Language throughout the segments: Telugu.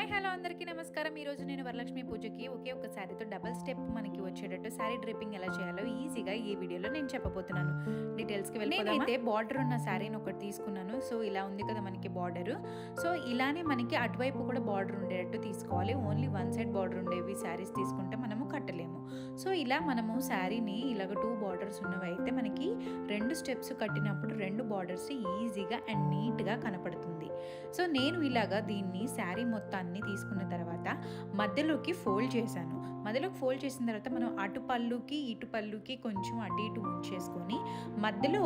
హాయ్ హలో అందరికీ నమస్కారం. ఈరోజు నేను వరలక్ష్మి పూజకి ఒకే ఒక శారీతో డబుల్ స్టెప్ మనకి వచ్చేటట్టు శారీ డ్రిప్పింగ్ ఎలా చేయాలో ఈజీగా ఈ వీడియోలో నేను చెప్పబోతున్నాను. డీటెయిల్స్కి వెళ్ళిపోదామా? నేనైతే బార్డర్ ఉన్న శారీని ఒకటి తీసుకున్నాను. సో ఇలా ఉంది కదా మనకి బార్డర్. సో ఇలానే మనకి అటువైపు కూడా బార్డర్ ఉండేటట్టు తీసుకోవాలి. ఓన్లీ వన్ సైడ్ బార్డర్ ఉండేవి శారీస్ తీసుకుంటే మనము కట్టలేము. సో ఇలా మనము శారీని ఇలాగ 2 బార్డర్స్ ఉన్నవి అయితే మనకి 2 స్టెప్స్ కట్టినప్పుడు 2 బార్డర్స్ ఈజీగా అండ్ నీట్గా కనపడుతుంది. సో నేను ఇలాగా దీన్ని శారీ మొత్తాన్ని తీసుకున్న తర్వాత మధ్యలోకి ఫోల్డ్ చేశాను. మధ్యలోకి ఫోల్డ్ చేసిన తర్వాత మనం అటు పళ్ళుకి ఇటు పళ్ళుకి కొంచెం అటు ఇటు ఉంచేసుకొని మధ్యలో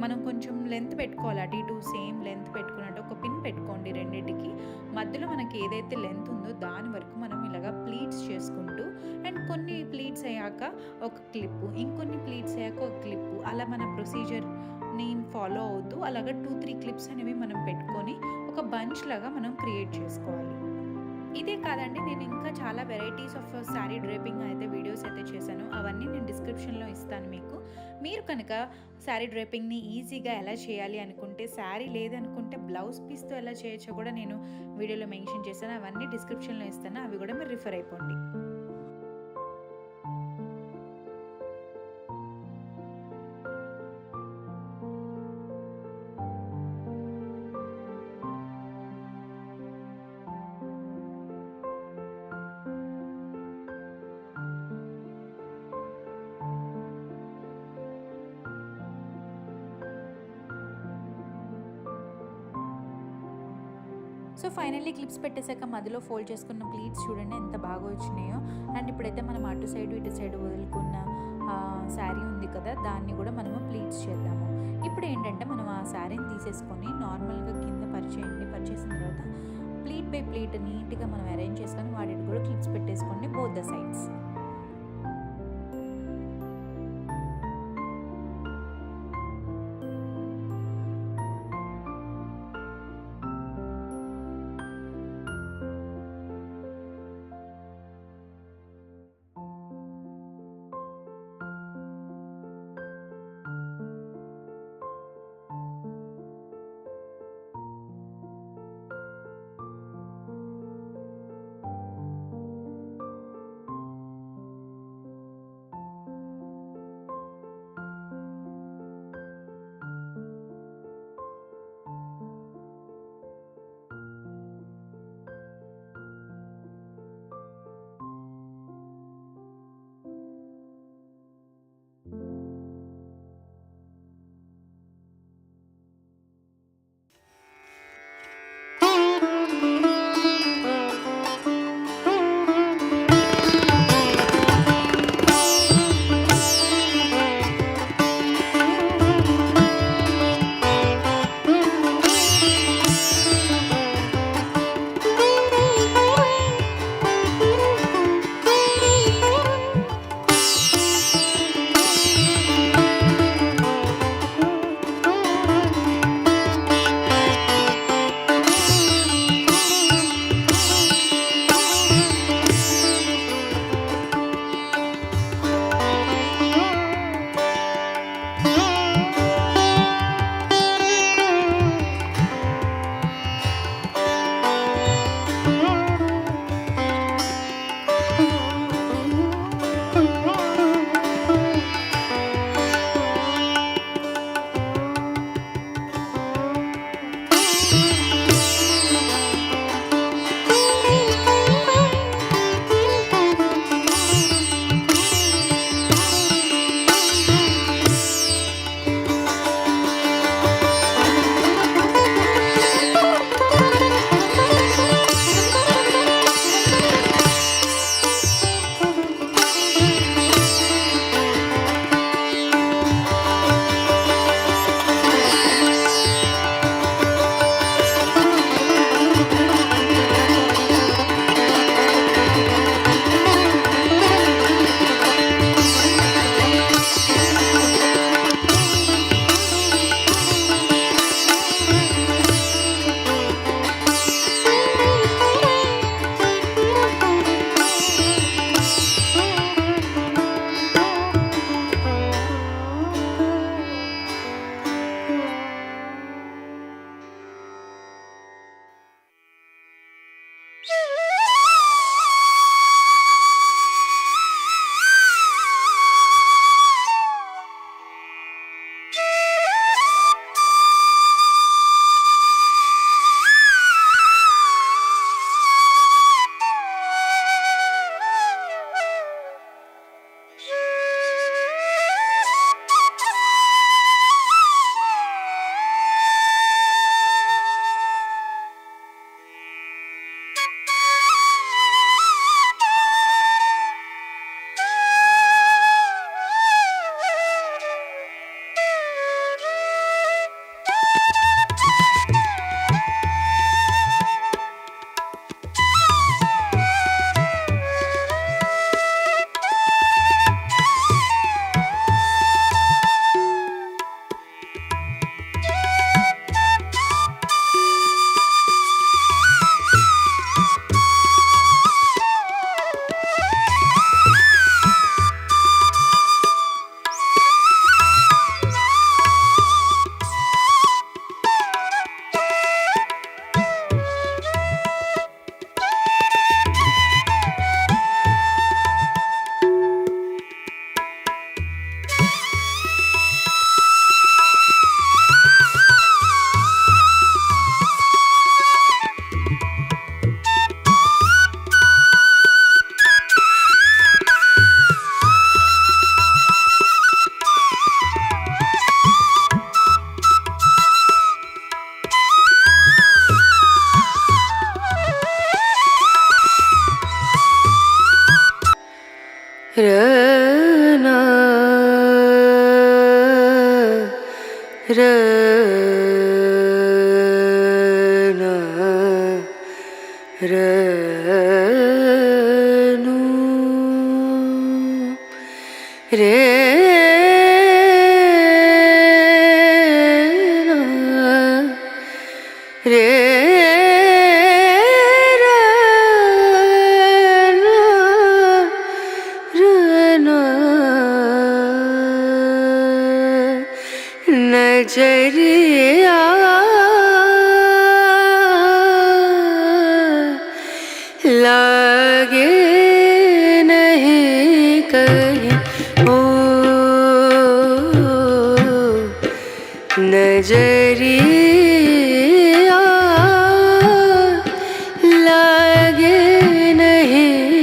మనం కొంచెం లెంత్ పెట్టుకోవాలి. అటు ఇటు సేమ్ లెంత్ పెట్టుకున్నట్టు ఒక పిన్ పెట్టుకోండి రెండింటికి. మధ్యలో మనకి ఏదైతే లెంత్ ఉందో దాని వరకు మనం ఇలాగా ప్లీట్స్ చేసుకుంటూ అండ్ కొన్ని ప్లీట్స్ అయ్యాక ఒక క్లిప్పు, ఇంకొన్ని ప్లీట్స్ అయ్యాక ఒక క్లిప్పు, అలా మన ప్రొసీజర్ని ఫాలో అవుతూ అలాగా 2-3 క్లిప్స్ అనేవి మనం పెట్టుకొని ఒక బంచ్ లాగా మనం క్రియేట్ చేసుకోవాలి. ఇదే కాదండి, నేను ఇంకా చాలా వెరైటీస్ ఆఫ్ శారీ డ్రేపింగ్ అయితే వీడియోస్ అయితే చేశాను. అవన్నీ నేను డిస్క్రిప్షన్లో ఇస్తాను మీకు. మీరు కనుక శారీ డ్రేపింగ్ని ఈజీగా ఎలా చేయాలి అనుకుంటే, శారీ లేదనుకుంటే బ్లౌజ్ పీస్తో ఎలా చేయొచ్చో కూడా నేను వీడియోలో మెన్షన్ చేశాను. అవన్నీ డిస్క్రిప్షన్లో ఇస్తాను, అవి కూడా మీరు రిఫర్ అయిపోండి. సో ఫైనల్లీ క్లిప్స్ పెట్టేశాక మధ్యలో ఫోల్డ్ చేసుకున్న ప్లీట్స్ చూడండి ఎంత బాగా వచ్చినాయో. అండ్ ఇప్పుడైతే మనం అటు సైడ్ ఇటు సైడ్ వదులుకున్న శారీ ఉంది కదా, దాన్ని కూడా మనము ప్లీట్స్ చేద్దాము. ఇప్పుడు ఏంటంటే మనం ఆ శారీని తీసేసుకొని నార్మల్గా కింద పరిచేయండి. పరిచేసిన తర్వాత ప్లీట్ బై ప్లీట్ నీట్గా మనం అరేంజ్ చేసుకొని వాటికి కూడా క్లిప్స్ పెట్టేసుకోండి బోత్ ద సైడ్స్. रना रना रनु रे रे नजरिया लागे नहीं कहीं ओ नजरिया